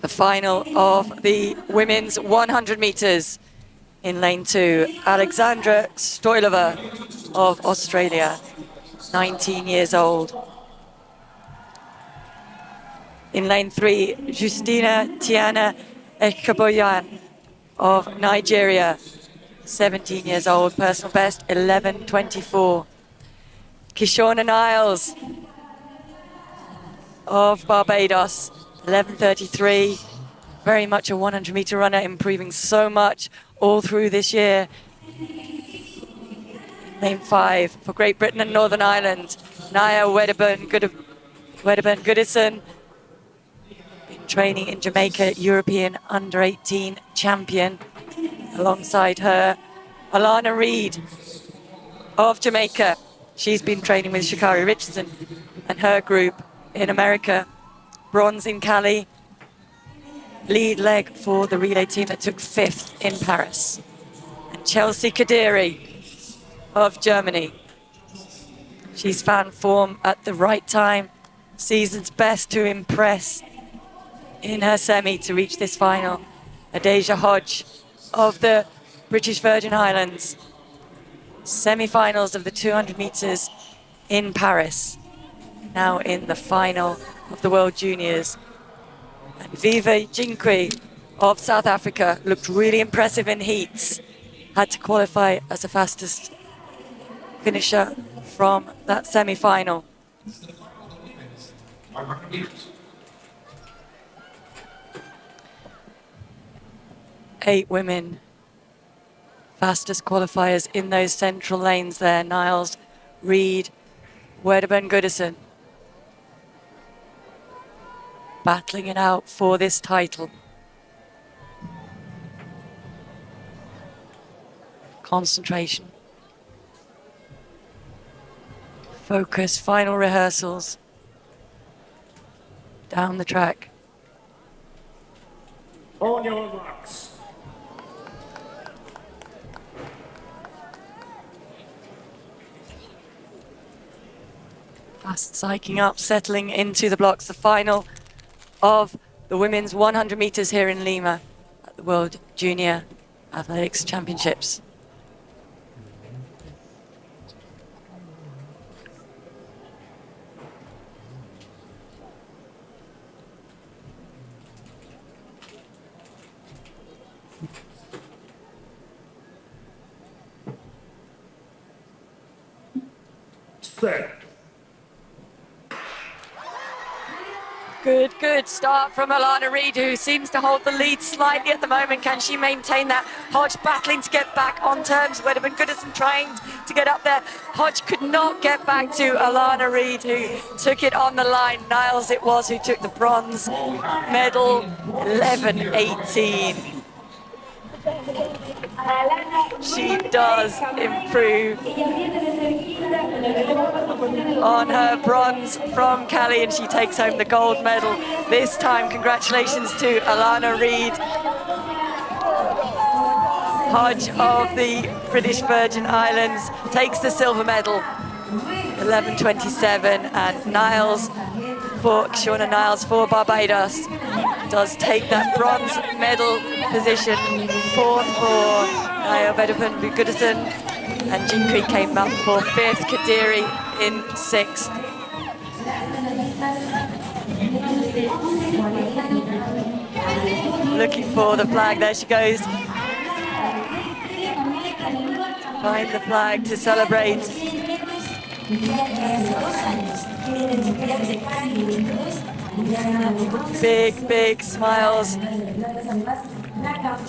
The final of the women's 100 meters. In lane 2, Alexandra Stoilova of Australia, 19 years old. In lane 3, Justina Tiana Ekaboyan of Nigeria, 17 years old, personal best 11:24. Kishorna Niles of Barbados, 11:33. Very much a 100-meter runner, improving so much all through this year. Lane 5 for Great Britain and Northern Ireland, Naya Wedderburn-Goodison, been training in Jamaica, European under-18 champion. Alongside her, Alana Reid of Jamaica. She's been training with Sha'Carri Richardson and her group in America. Bronze in Cali. Lead leg for the relay team that took 5th in Paris. And Chelsea Kadiri of Germany. She's found form at the right time. Season's best to impress in her semi to reach this final. Adeja Hodge of the British Virgin Islands. Semi-finals of the 200 meters in Paris. Now in the final of the World Juniors. And Viva Jinkwi of South Africa looked really impressive in heats. Had to qualify as the fastest finisher from that semi-final. Eight women, fastest qualifiers in those central lanes there. Niles, Reid, Wedderburn-Goodison. Battling it out for this title. Concentration. Focus, final rehearsals. Down the track. On your marks. Fast psyching up, settling into the blocks. The final of the women's 100 meters here in Lima at the World Junior Athletics Championships. Set. Good start from Alana Reid, who seems to hold the lead slightly at the moment. Can she maintain that? Hodge battling to get back on terms. Wedderburn-Goodison trying to get up there. Hodge could not get back to Alana Reid, who took it on the line. Niles it was who took the bronze medal, 11:18. She does improve on her bronze from Cali, and she takes home the gold medal this time. Congratulations to Alana Reid. Hodge of the British Virgin Islands takes the silver medal, 11:27, and Niles for Kishorna Niles for Barbados does take that bronze medal position. 4th for Naya Wedderburn-Goodison, and Jinkwi came up for 5th, Kadiri in 6th. Looking for the flag, there she goes. Find the flag to celebrate. Big smiles,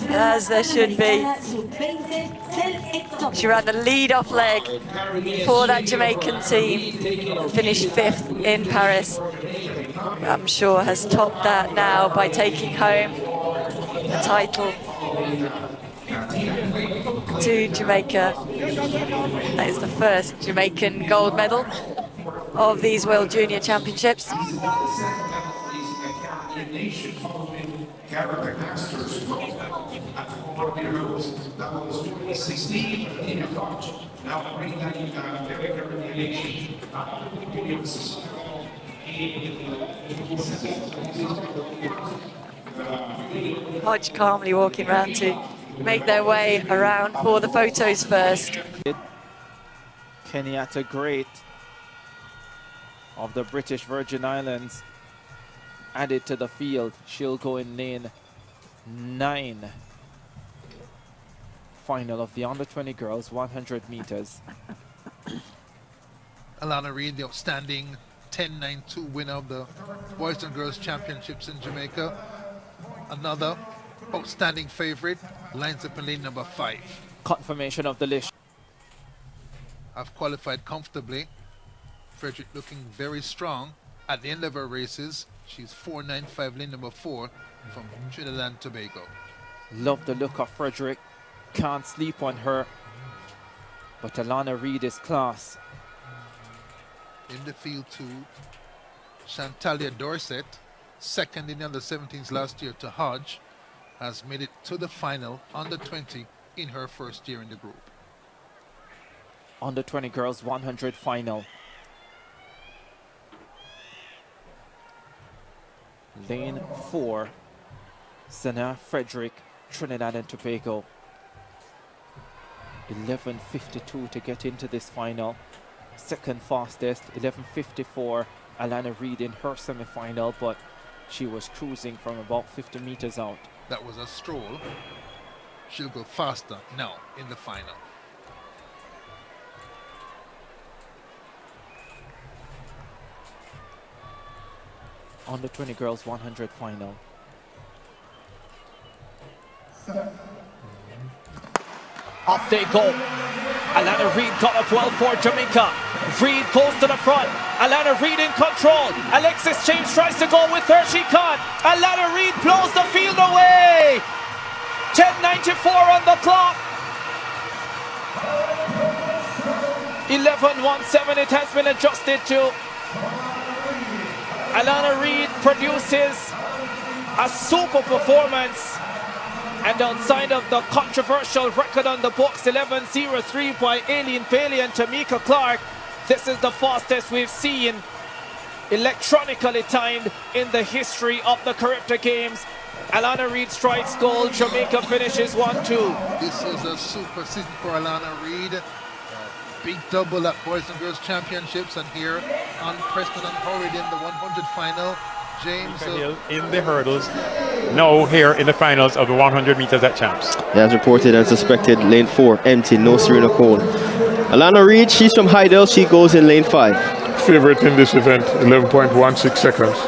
as there should be. She ran the lead-off leg for that Jamaican team, finished 5th in Paris. I'm sure has topped that now by taking home the title to Jamaica. That is the first Jamaican gold medal of these World Junior Championships. That was 2016 in March. Now bring that in Hodge calmly walking around to make their way around for the photos first. Kenyatta Great of the British Virgin Islands added to the field. She'll go in lane 9. Final of the under-20 girls, 100 meters. Alana Reid, the outstanding 10-9-2 winner of the Boys and Girls Championships in Jamaica. Another outstanding favorite, lines up in lane number 5. Confirmation of the list. Have qualified comfortably. Frederick looking very strong at the end of her races. She's 4.95, lane number 4 from Trinidad and Tobago. Love the look of Frederick. Can't sleep on her. But Alana Reid is class. In the field too, Chantalia Dorset, second in the under-17s last year to Hodge, has made it to the final under 20 in her first year in the group. Under 20 girls 100 final. Lane 4, Sana Frederick, Trinidad and Tobago. 11:52 to get into this final. Second fastest, 11:54. Alana Reid in her semi-final, but she was cruising from about 50 meters out. That was a stroll. She'll go faster now in the final. Under 20 girls 100 final. Off they go. Alana Reid got up well for Jamaica. Reid goes to the front. Alana Reid in control. Alexis James tries to go with her. She can't. Alana Reid blows the field away. 10:94 on the clock. 11:17. It has been adjusted to. Alana Reid produces a super performance. And outside of the controversial record on the books, 11:03 by Aileen Bailey and Tamika Clark, this is the fastest we've seen electronically timed in the history of the Caribbean Games. Alana Reid strikes gold. Jamaica finishes 1-2. This is a super season for Alana Reid. Big double at Boys and Girls Championships, and here unprecedented hurried in the 100 final. James in the hurdles, now here in the finals of the 100 meters at Champs. As reported and suspected, lane 4 empty, no Serena Cole. Alana Reid, she's from Hydel, she goes in lane 5. Favorite in this event, 11.16 seconds.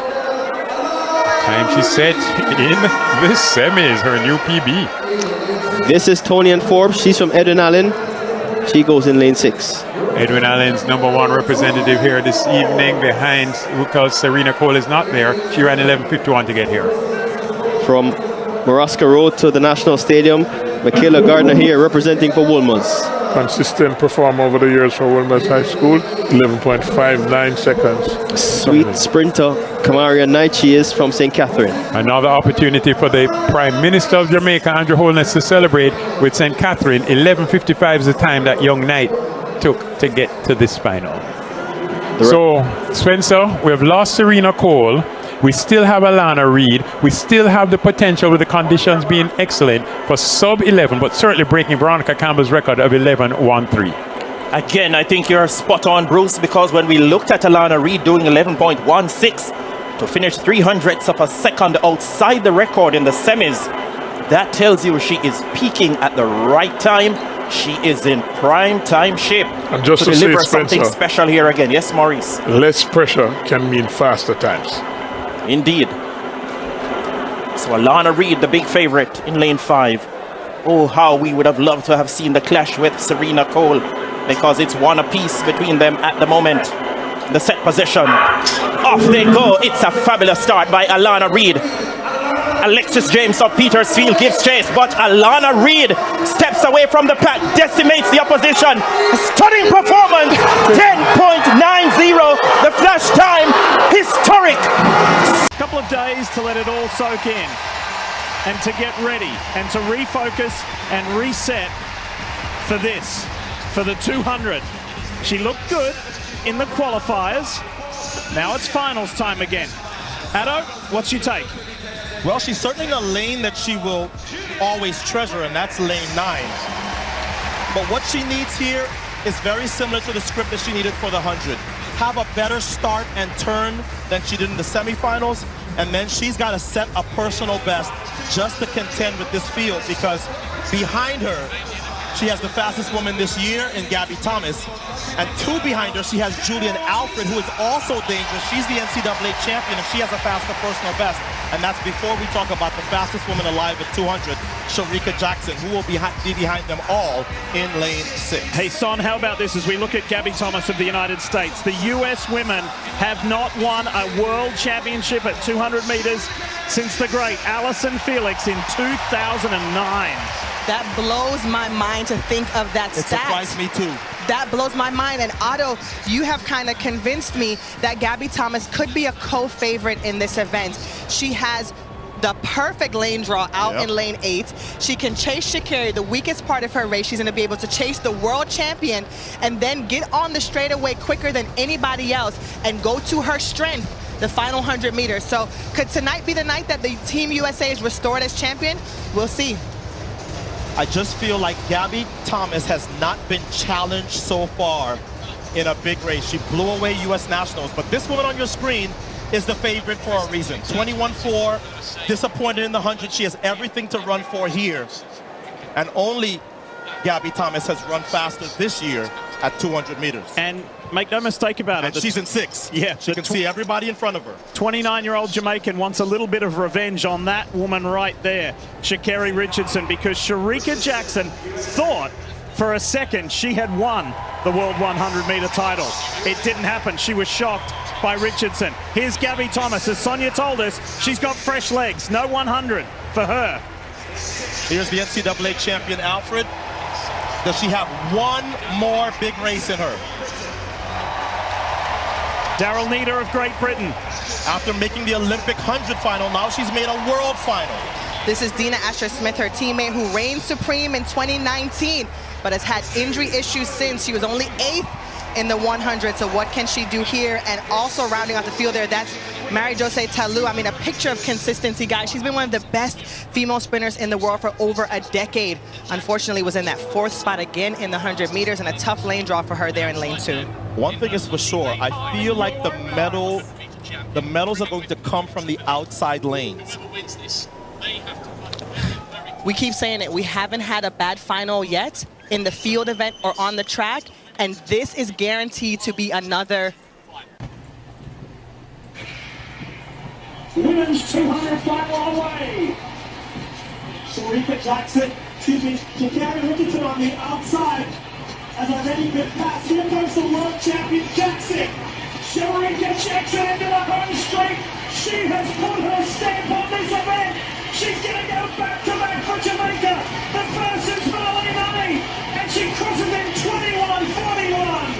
Time she set in the semis, her new PB. This is Tony and Forbes, she's from Edwin Allen, she goes in lane 6. Edwin Allen's #1 representative here this evening, behind, because Serena Cole is not there. She ran 11:51 to get here. From Morosca Road to the National Stadium, Michaela Gardner here representing for Wolmer's. Consistent performer over the years for Wilmers High School, 11.59 seconds. Sweet sprinter, Kamaria Knight, she is from St. Catherine. Another opportunity for the Prime Minister of Jamaica, Andrew Holness, to celebrate with St. Catherine. 11:55 is the time that young knight took to get to this final. So, Spencer, we have lost Serena Cole. We still have Alana Reid. We still have the potential, with the conditions being excellent, for sub-11, but certainly breaking Veronica Campbell's record of 11:13. Again, I think you're spot on, Bruce, because when we looked at Alana Reid doing 11.16 to finish 300ths of a second outside the record in the semis, that tells you she is peaking at the right time. She is in prime time shape And just to to deliver say, Spencer, something special here again. Yes, Maurice. less pressure can mean faster times. Indeed. So Alana Reid, the big favorite in lane 5. Oh, how we would have loved to have seen the clash with Serena Cole, because it's one apiece between them at the moment. The set position. Off they go. It's a fabulous start by Alana Reid. Alexis James of Petersfield gives chase, but Alana Reid steps away from the pack, decimates the opposition. Stunning performance, 10.90, the flash time, historic. A couple of days to let it all soak in and to get ready and to refocus and reset for this, for the 200. She looked good in the qualifiers. Now it's finals time again. Addo, what's your take? Well, she's certainly in a lane that she will always treasure, and that's lane 9. But what she needs here is very similar to the script that she needed for the 100. Have a better start and turn than she did in the semifinals, and then she's got to set a personal best just to contend with this field, because behind her, she has the fastest woman this year in Gabby Thomas, and 2 behind her, she has Julian Alfred, who is also dangerous. She's the NCAA champion, and she has a faster personal best. And that's before we talk about the fastest woman alive at 200, Shericka Jackson, who will be behind them all in lane 6. Hey, Son, how about this as we look at Gabby Thomas of the United States? The U.S. women have not won a world championship at 200 meters since the great Allyson Felix in 2009. That blows my mind to think of that stat. It surprised me too. That blows my mind. And Otto, you have kind of convinced me that Gabby Thomas could be a co-favorite in this event. She has the perfect lane draw out in lane 8. She can chase Sha'Carri, the weakest part of her race. She's going to be able to chase the world champion and then get on the straightaway quicker than anybody else and go to her strength, the final 100 meters. So could tonight be the night that the Team USA is restored as champion? We'll see. I just feel like Gabby Thomas has not been challenged so far in a big race. She blew away U.S. Nationals, but this woman on your screen is the favorite for a reason. 21.4, disappointed in the 100. She has everything to run for here. And only Gabby Thomas has run faster this year at 200 meters. And make no mistake about it. She's in 6. Yeah. She can see everybody in front of her. 29-year-old Jamaican wants a little bit of revenge on that woman right there, Sha'Carri Richardson, because Shericka Jackson thought for a second she had won the World 100-meter title. It didn't happen. She was shocked by Richardson. Here's Gabby Thomas. As Sonia told us, she's got fresh legs. No 100 for her. Here's the NCAA champion, Alfred. Does she have one more big race in her? Daryl Needham of Great Britain. After making the Olympic 100 final, now she's made a world final. This is Dina Asher-Smith, her teammate, who reigned supreme in 2019, but has had injury issues since. She was only 8th in the 100, so what can she do here? And also rounding out the field there, that's Mary-José Talu. I mean, a picture of consistency, guys. She's been one of the best female sprinters in the world for over a decade. Unfortunately, was in that 4th spot again in the 100 meters, and a tough lane draw for her there in lane 2. One thing is for sure, I feel like the medals are going to come from the outside lanes. We keep saying it. We haven't had a bad final yet in the field event or on the track, and this is guaranteed to be another. Women's 200 final away. Shericka Jackson, Sha'Carri Richardson on the outside. As already been passed, here comes the world champion Jackson. Shericka Jackson into the home straight. She has put her stamp on this event. She's going to go back-to-back for Jamaica. The first is Melanie Money, and she crosses in 21:41.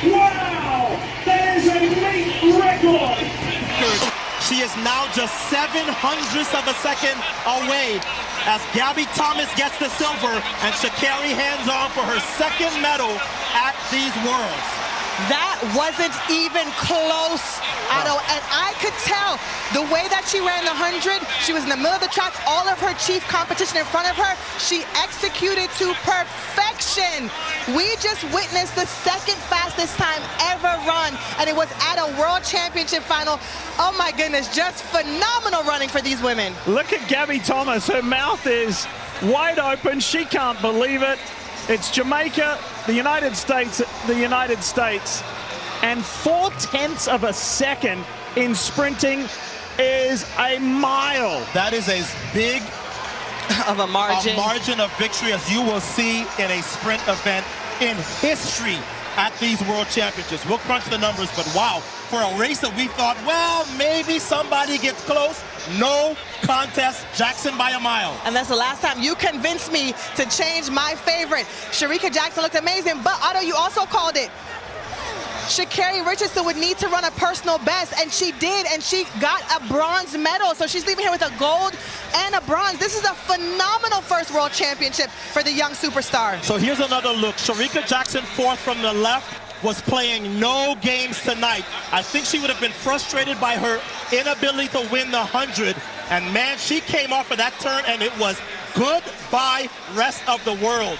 Wow, that is a late record. She is now just 0.07 of a second away as Gabby Thomas gets the silver and Sha'Carri hands on for her 2nd medal at these Worlds. That wasn't even close, Otto, and I could tell the way that she ran the 100, she was in the middle of the track, all of her chief competition in front of her, she executed to perfection. We just witnessed the 2nd fastest time ever run, and it was at a World Championship final. Oh my goodness, just phenomenal running for these women. Look at Gabby Thomas, her mouth is wide open, she can't believe it. It's Jamaica, the United States, and 0.4 of a second in sprinting is a mile. That is as big of a margin of victory as you will see in a sprint event in history at these World Championships. We'll crunch the numbers, but wow, for a race that we thought, well, maybe somebody gets close, no contest, Jackson by a mile. And that's the last time you convinced me to change my favorite. Shericka Jackson looked amazing, but Otto, you also called it. Sha'Carri Richardson would need to run a personal best, and she did, and she got a bronze medal. So she's leaving here with a gold and a bronze. This is a phenomenal first World Championship for the young superstar. So here's another look. Shericka Jackson 4th from the left, was playing no games tonight. I think she would have been frustrated by her inability to win the 100. And man, she came off of that turn and it was goodbye rest of the world.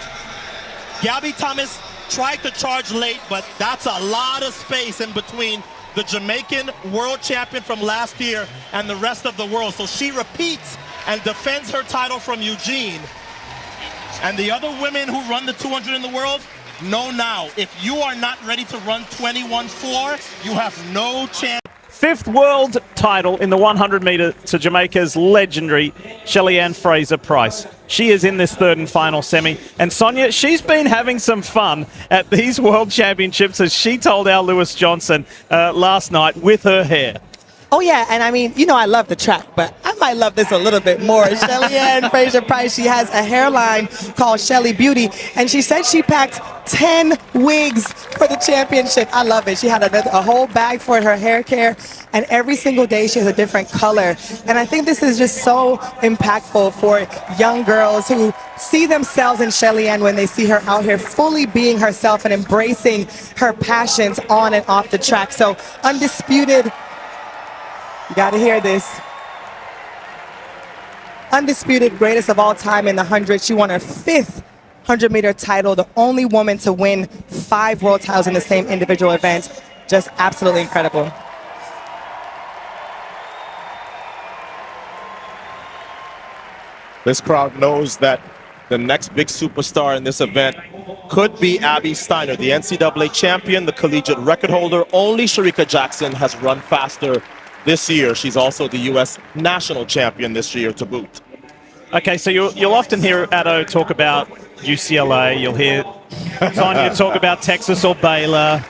Gabby Thomas tried to charge late, but that's a lot of space in between the Jamaican world champion from last year and the rest of the world. So she repeats and defends her title from Eugene. And the other women who run the 200 in the world know now, if you are not ready to run 21.4, you have no chance. 5th world title in the 100 meter to Jamaica's legendary Shelly-Ann Fraser-Pryce. She is in this 3rd and final semi. And Sonia, she's been having some fun at these world championships, as she told Al Lewis Johnson last night, with her hair. Oh, yeah, and I mean, you know I love the track, but I might love this a little bit more. Shelly-Ann Fraser-Pryce, she has a hairline called Shelly Beauty, and she said she packed 10 wigs for the championship. I love it. She had a whole bag for her hair care, and every single day she has a different color. And I think this is just so impactful for young girls who see themselves in Shelly-Ann when they see her out here fully being herself and embracing her passions on and off the track. So undisputed. You got to hear this. Undisputed greatest of all time in the 100. She won her 5th 100-meter title, the only woman to win 5 world titles in the same individual event. Just absolutely incredible. This crowd knows that the next big superstar in this event could be Abby Steiner, the NCAA champion, the collegiate record holder. Only Shericka Jackson has run faster this year. She's also the U.S. national champion this year to boot. Okay, so you'll often hear Addo talk about UCLA. You'll hear Sonia talk about Texas or Baylor.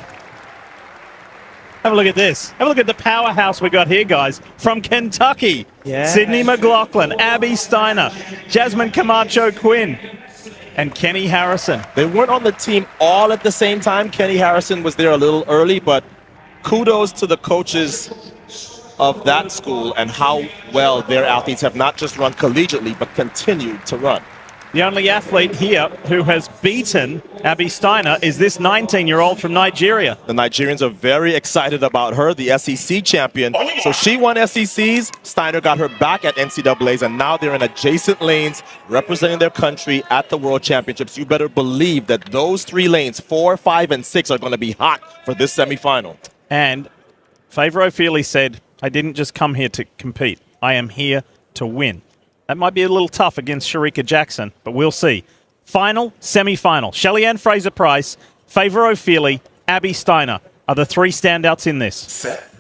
Have a look at this. Have a look at the powerhouse we got here, guys. From Kentucky, yeah. Sydney McLaughlin, Abby Steiner, Jasmine Camacho Quinn, and Kenny Harrison. They weren't on the team all at the same time. Kenny Harrison was there a little early, but kudos to the coaches of that school and how well their athletes have not just run collegiately, but continued to run. The only athlete here who has beaten Abby Steiner is this 19-year-old from Nigeria. The Nigerians are very excited about her, the SEC champion. So she won SECs, Steiner got her back at NCAAs, and now they're in adjacent lanes representing their country at the World Championships. You better believe that those 3 lanes, 4, 5, and 6, are going to be hot for this semifinal. And Favour O'Feely said, I didn't just come here to compete. I am here to win. That might be a little tough against Shericka Jackson, but we'll see. Final, semi-final. Shelly-Ann Fraser-Pryce, Favour O'Feely, Abby Steiner are the 3 standouts in this. Set.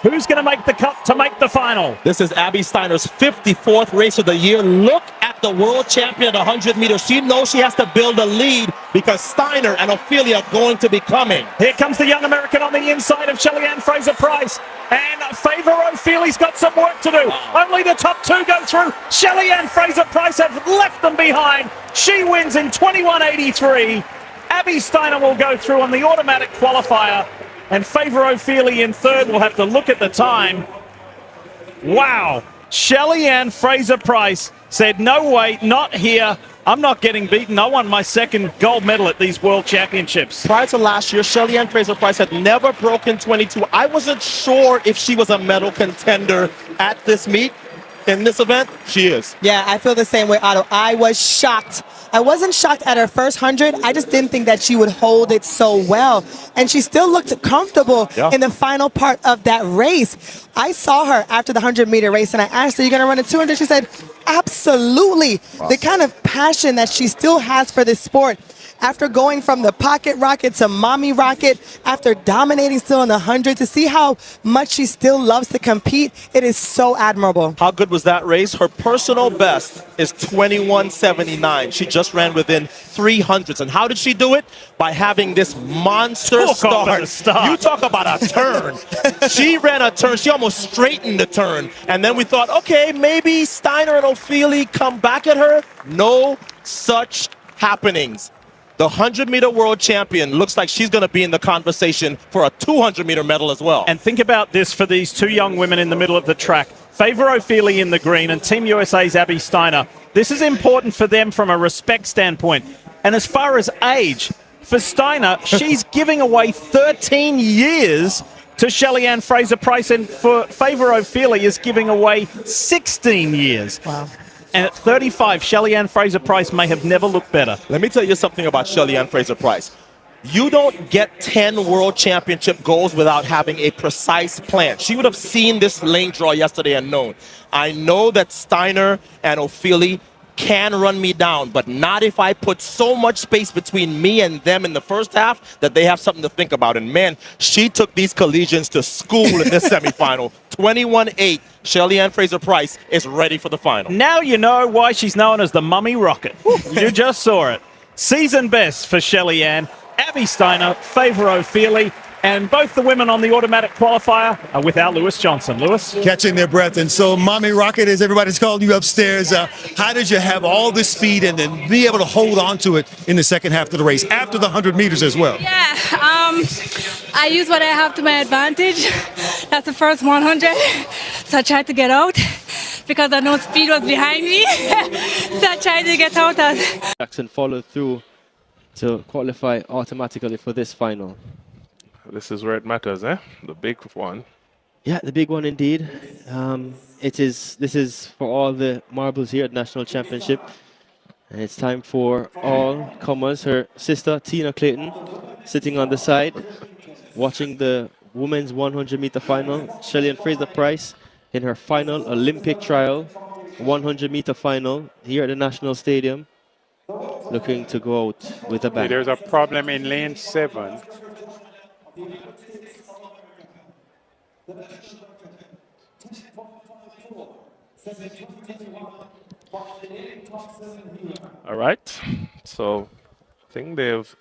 Who's going to make the cut to make the final? This is Abby Steiner's 54th race of the year. Look at the world champion at 100 meters. She knows she has to build a lead because Steiner and Ophelia are going to be coming. Here comes the young American on the inside of Shelly-Ann Fraser-Pryce. And Favour O'Feely's got some work to do. Only the top 2 go through. Shelly-Ann Fraser-Pryce have left them behind. She wins in 21.83. Abby Steiner will go through on the automatic qualifier. And Favour O'Feely in 3rd. We'll have to look at the time. Wow. Shelly-Ann Fraser-Pryce said, no way, not here. I'm not getting beaten. I won my 2nd gold medal at these World Championships. Prior to last year, Shelly-Ann Fraser-Pryce had never broken 22. I wasn't sure if she was a medal contender at this meet. In this event, she is. Yeah, I feel the same way, Otto. I was shocked. I wasn't shocked at her first 100. I just didn't think that she would hold it so well. And she still looked comfortable in the final part of that race. I saw her after the 100-meter race, and I asked her, are you going to run a 200? She said, absolutely. Wow. The kind of passion that she still has for this sport. After going from the pocket rocket to mommy rocket, after dominating still in the 100, to see how much she still loves to compete, it is so admirable. How good was that race? Her personal best is 21.79. She just ran within 300s. And how did she do it? By having this monster start. You talk about a turn. She ran a turn. She almost straightened the turn. And then we thought, okay, maybe Steiner and O'Feely come back at her. No such happenings. The 100-meter world champion looks like she's going to be in the conversation for a 200-meter medal as well. And think about this for these 2 young women in the middle of the track. Favour O'Feely in the green and Team USA's Abby Steiner. This is important for them from a respect standpoint. And as far as age, for Steiner, she's giving away 13 years to Shelly-Ann Fraser-Pryce, and for Favour O'Feely is giving away 16 years. Wow. And at 35, Shelly-Ann Fraser-Pryce may have never looked better. Let me tell you something about Shelly-Ann Fraser-Pryce. You don't get 10 world championship goals without having a precise plan. She would have seen this lane draw yesterday and known, I know that Steiner and O'Feely can run me down, but not if I put so much space between me and them in the first half that they have something to think about. And man, she took these collegians to school in this semifinal. 21-8, Shelly-Ann Fraser-Pryce is ready for the final. Now you know why she's known as the Mummy Rocket. You just saw it. Season best for Shelly-Ann, Abby Steiner, Favour O'Feely, and both the women on the automatic qualifier are without Lewis Johnson. Lewis? Catching their breath. And so, Mommy Rocket, as everybody's calling you upstairs, how did you have all this speed and then be able to hold on to it in the second half of the race, after the 100 meters as well? Yeah, I use what I have to my advantage. That's the first 100. So I tried to get out because I know speed was behind me. So I tried to get out. Jackson followed through to qualify automatically for this final. This is where it matters, eh? The big one. Yeah, the big one indeed. This is for all the marbles here at National Championship. And it's time for all comers. Her sister, Tina Clayton, sitting on the side, watching the women's 100-meter final. Shelly-Ann Fraser-Pryce in her final Olympic trial, 100-meter final here at the National Stadium, looking to go out with a bang. There's a problem in lane 7. All right. So I think they've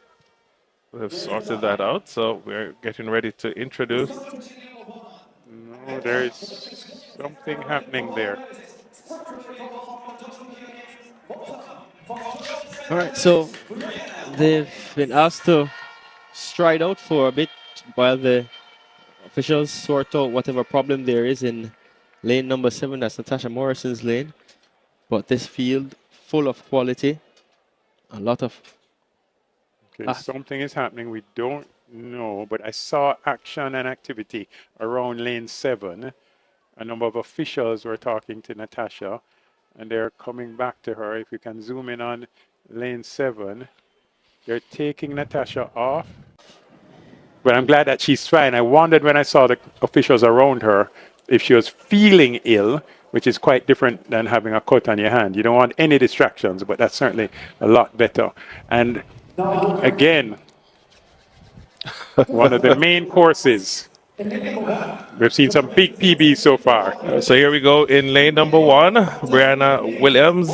sorted that out. So we're getting ready to introduce. No, there is something happening there. All right, so they've been asked to stride out for a bit while the officials sort out whatever problem there is in lane number 7. That's Natasha Morrison's lane. But this field full of quality, a lot of... Okay, something is happening. We don't know, but I saw action and activity around lane 7. A number of officials were talking to Natasha, and they're coming back to her. If you can zoom in on lane 7, they're taking Natasha off. But I'm glad that she's fine. I wondered when I saw the officials around her if she was feeling ill, which is quite different than having a cut on your hand. You don't want any distractions, but that's certainly a lot better. And again, one of the main courses. We've seen some big PBs so far. So here we go in lane number 1, Brianna Williams.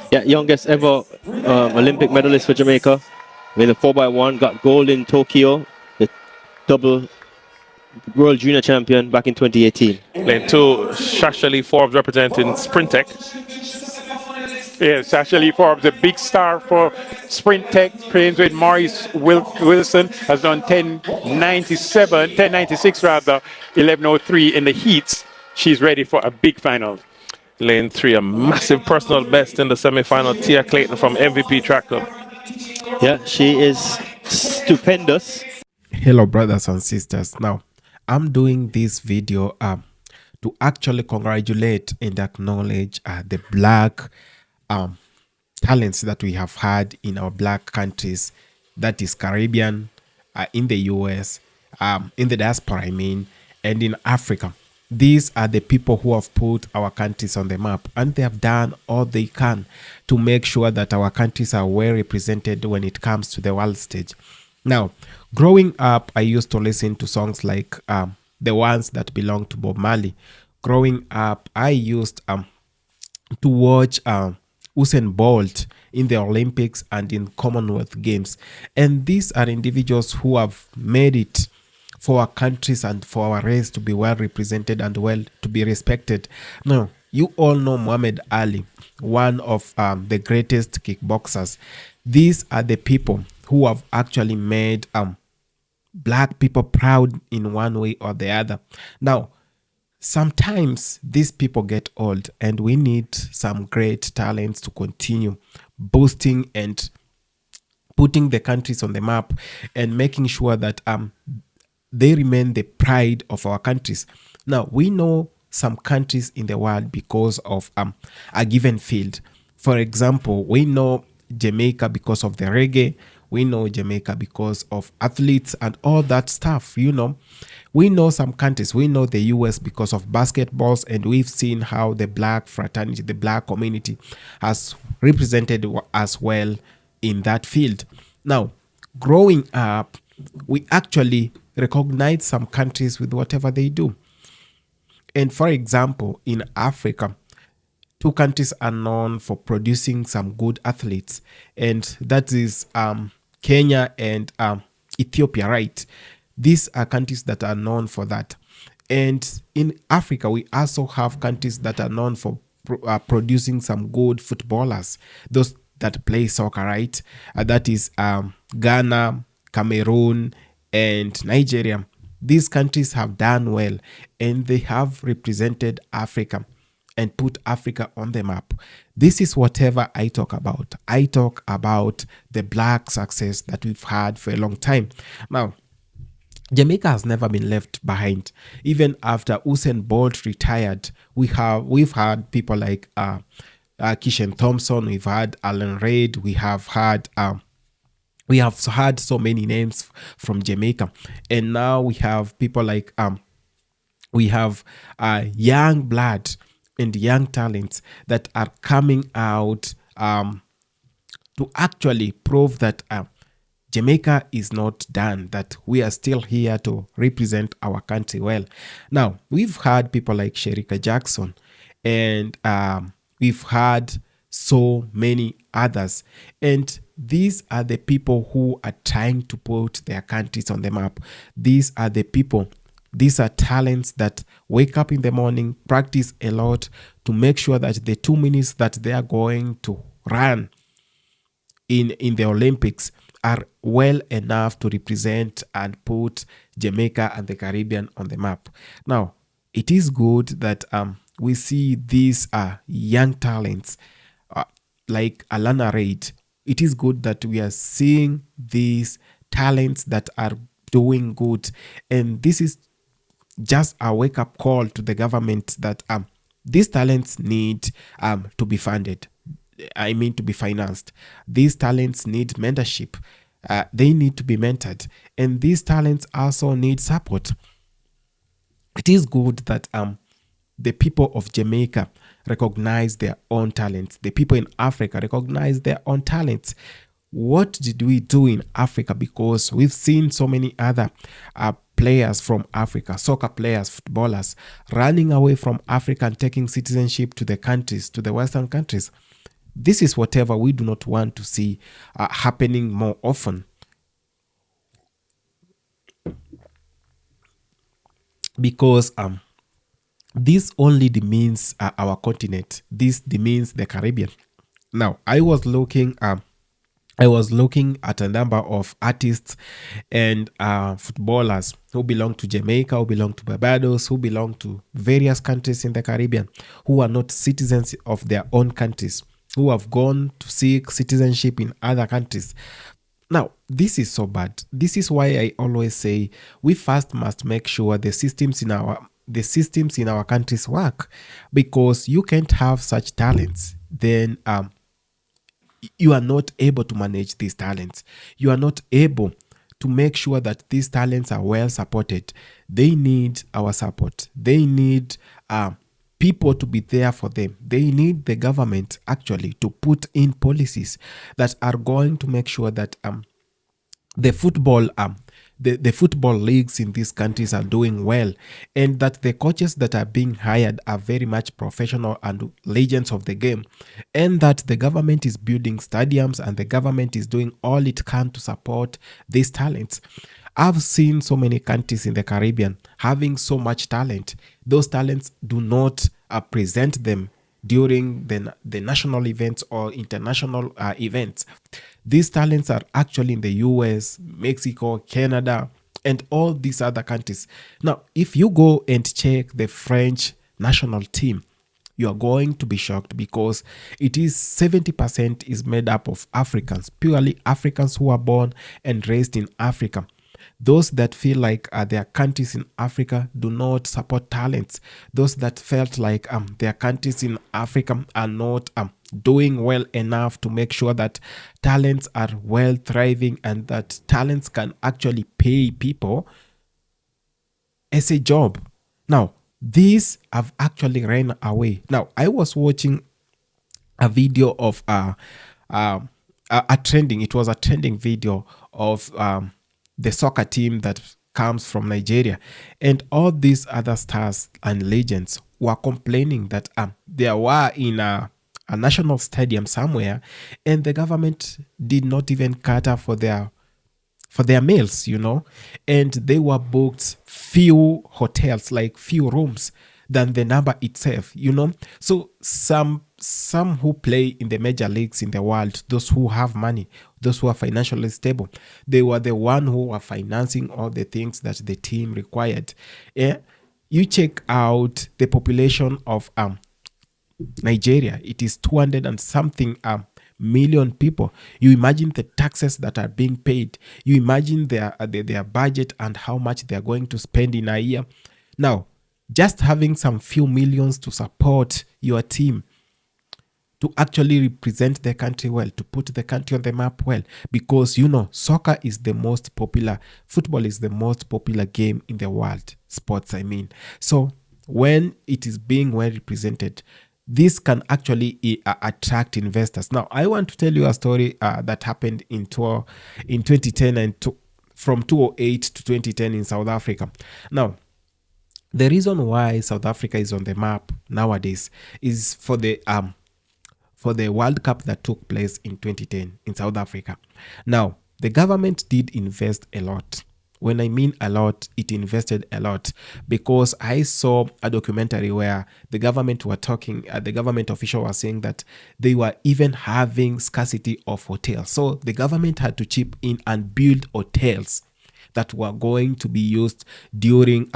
Yeah, youngest ever Olympic medalist for Jamaica. In the 4x1, got gold in Tokyo, the double world junior champion back in 2018. Lane 2, Sasha Lee Forbes representing Sprint Tech. Yes, Sasha Lee Forbes, a big star for Sprint Tech, trains with Maurice Wilson, has done 10.96 rather, 11.03 in the heats. She's ready for a big final. Lane 3, a massive personal best in the semi-final, Tia Clayton from MVP Track Club. Yeah, she is stupendous. Hello, brothers and sisters. Now, I'm doing this video to actually congratulate and acknowledge the black talents that we have had in our black countries, that is Caribbean, in the US, in the diaspora, I mean, and in Africa. These are the people who have put our countries on the map, and they have done all they can to make sure that our countries are well represented when it comes to the world stage. Now, growing up, I used to listen to songs like the ones that belong to Bob Marley. Growing up, I used to watch Usain Bolt in the Olympics and in Commonwealth Games. And these are individuals who have made it for our countries and for our race to be well represented and well to be respected. Now, you all know Muhammad Ali, one of the greatest kickboxers. These are the people who have actually made black people proud in one way or the other. Now, sometimes these people get old, and we need some great talents to continue boosting and putting the countries on the map and making sure that they remain the pride of our countries. Now, we know some countries in the world because of a given field. For example, we know Jamaica because of the reggae. We know Jamaica because of athletes and all that stuff, you know. We know some countries. We know the US because of basketballs, and we've seen how the black fraternity, the black community has represented as well in that field. Now, growing up, we actually recognize some countries with whatever they do. And for example, in Africa, two countries are known for producing some good athletes, and that is Kenya and Ethiopia, right? These are countries that are known for that. And in Africa, we also have countries that are known for producing some good footballers, those that play soccer, right? That is Ghana, Cameroon, and Nigeria. These countries have done well, and they have represented Africa and put Africa on the map. This is whatever I talk about. I talk about the black success that we've had for a long time. Now, Jamaica has never been left behind. Even after Usain Bolt retired, we've had people like Kishen Thompson, we've had Alana Reid, we have had so many names from Jamaica, and now we have people like we have young blood and young talents that are coming out to actually prove that Jamaica is not done, that we are still here to represent our country well. Now, we've had people like Sherika Jackson, and we've had so many others. And these are the people who are trying to put their countries on the map. These are the people, these are talents that wake up in the morning, practice a lot to make sure that the 2 minutes that they are going to run in the Olympics are well enough to represent and put Jamaica and the Caribbean on the map. Now, it is good that we see these young talents like Alana Reid. It is good that we are seeing these talents that are doing good. And this is just a wake-up call to the government that these talents need to be funded. I mean, to be financed. These talents need mentorship. They need to be mentored. And these talents also need support. It is good that the people of Jamaica recognize their own talents. The people in Africa recognize their own talents. What did we do in Africa? Because we've seen so many other players from Africa, soccer players, footballers, running away from Africa and taking citizenship to the countries, to the Western countries. This is whatever we do not want to see happening more often. Because this only demeans our continent. This demeans the Caribbean. Now, I was looking at a number of artists and footballers who belong to Jamaica, who belong to Barbados, who belong to various countries in the Caribbean, who are not citizens of their own countries, who have gone to seek citizenship in other countries. Now, this is so bad. This is why I always say we first must make sure the systems in our countries work, because you can't have such talents, then you are not able to manage these talents. You are not able to make sure that these talents are well supported. They need our support. They need people to be there for them. They need the government actually to put in policies that are going to make sure that the football leagues in these countries are doing well, and that the coaches that are being hired are very much professional and legends of the game, and that the government is building stadiums and the government is doing all it can to support these talents. I've seen so many countries in the Caribbean having so much talent. Those talents do not present them during the national events or international events. These talents are actually in the US, Mexico, Canada, and all these other countries. Now, if you go and check the French national team, you are going to be shocked, because it is 70% is made up of Africans, purely Africans who are born and raised in Africa. Those that feel like their countries in Africa do not support talents. Those that felt like their countries in Africa are not doing well enough to make sure that talents are well thriving and that talents can actually pay people as a job. Now, these have actually ran away. Now, I was watching a video of a trending. It was a trending video of the soccer team that comes from Nigeria, and all these other stars and legends were complaining that they were in a national stadium somewhere, and the government did not even cater for their meals, and they were booked few hotels, like few rooms than the number itself, So some who play in the major leagues in the world, those who have money, those who are financially stable, they were the one who were financing all the things that the team required. Yeah, you check out the population of Nigeria. It is 200 and something million people. You imagine the taxes that are being paid. You imagine their budget and how much they are going to spend in a year. Now, just having some few millions to support your team, to actually represent the country well, to put the country on the map well, because soccer is the most popular, football is the most popular game in the world, sports I mean. So when it is being well represented, this can actually attract investors. Now, I want to tell you a story that happened in 2010 and from 2008 to 2010 in South Africa. Now, the reason why South Africa is on the map nowadays is for the World Cup that took place in 2010 in South Africa. Now, the government did invest a lot. When I mean a lot, it invested a lot, because I saw a documentary where the government were talking, the government official was saying that they were even having scarcity of hotels. So the government had to chip in and build hotels that were going to be used during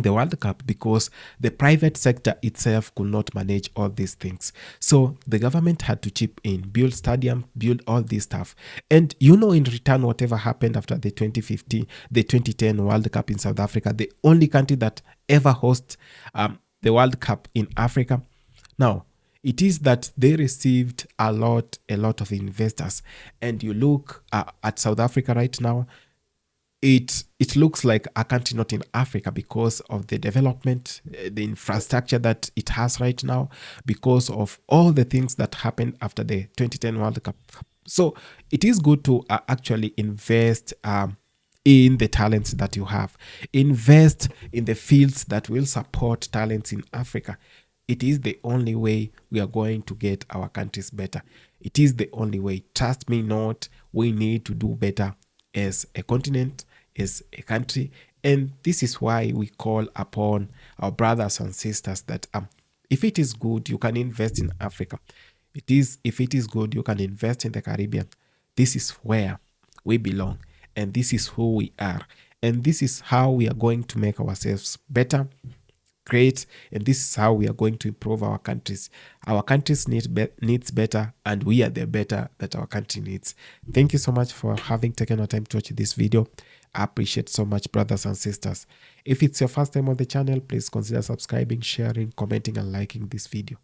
the World Cup, because the private sector itself could not manage all these things. So the government had to chip in, build stadium, build all this stuff. And in return, whatever happened after the 2010 World Cup in South Africa, the only country that ever hosts the World Cup in Africa. Now, it is that they received a lot of investors. And you look at South Africa right now, it looks like a country not in Africa, because of the development, the infrastructure that it has right now, because of all the things that happened after the 2010 World Cup. So it is good to actually invest in the talents that you have. Invest in the fields that will support talents in Africa. It is the only way we are going to get our countries better. It is the only way. Trust me not, we need to do better as a continent, as a country, and this is why we call upon our brothers and sisters that if it is good, you can invest in Africa. If it is good, you can invest in the Caribbean. This is where we belong, and this is who we are, and this is how we are going to make ourselves better, great, and this is how we are going to improve our countries. Our countries needs better, and we are the better that our country needs. Thank you so much for having taken our time to watch this video. I appreciate so much, brothers and sisters. If it's your first time on the channel, please consider subscribing, sharing, commenting, and liking this video.